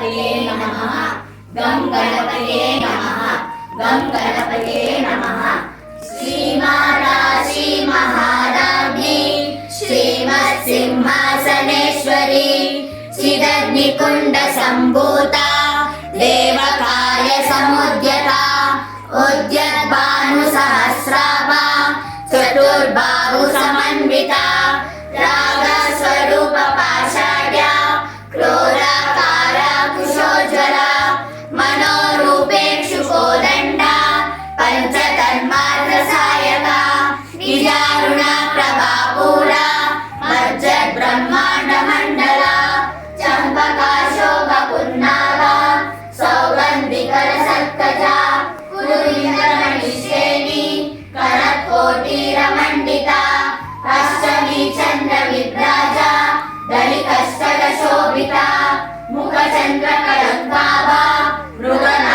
गणपतये नमः गं गणपतये नमः गं गणपतये नमः। श्रीमाता श्री महाराज्ञी श्रीमत्सिंहासनेश्वरी चिदग्निकुण्ड सम्भूता देवकार्य समुद्यता उद्यद्भानुसहस्राभा चतुर्बाहु समन्विता रागस्वरूप पाषाढ्या क्रोधाकार कुशोज्वला मनोरूपेक्षु कोदण्डा पंचतन्मात्रसायका निजारुण प्रभापूरा मज्जत् ब्रह्माण्ड मण्डला चम्पकाशोभपुन्नागा सौगन्धिकर सत्कजा कुरुविन्द्रमणिश्रेणी करकोटीरमण्डिता अष्टमी चन्द्र विभ्राजा दलिकस्तक शोभिता मुखचन्द्र कलङ्काभा मृगन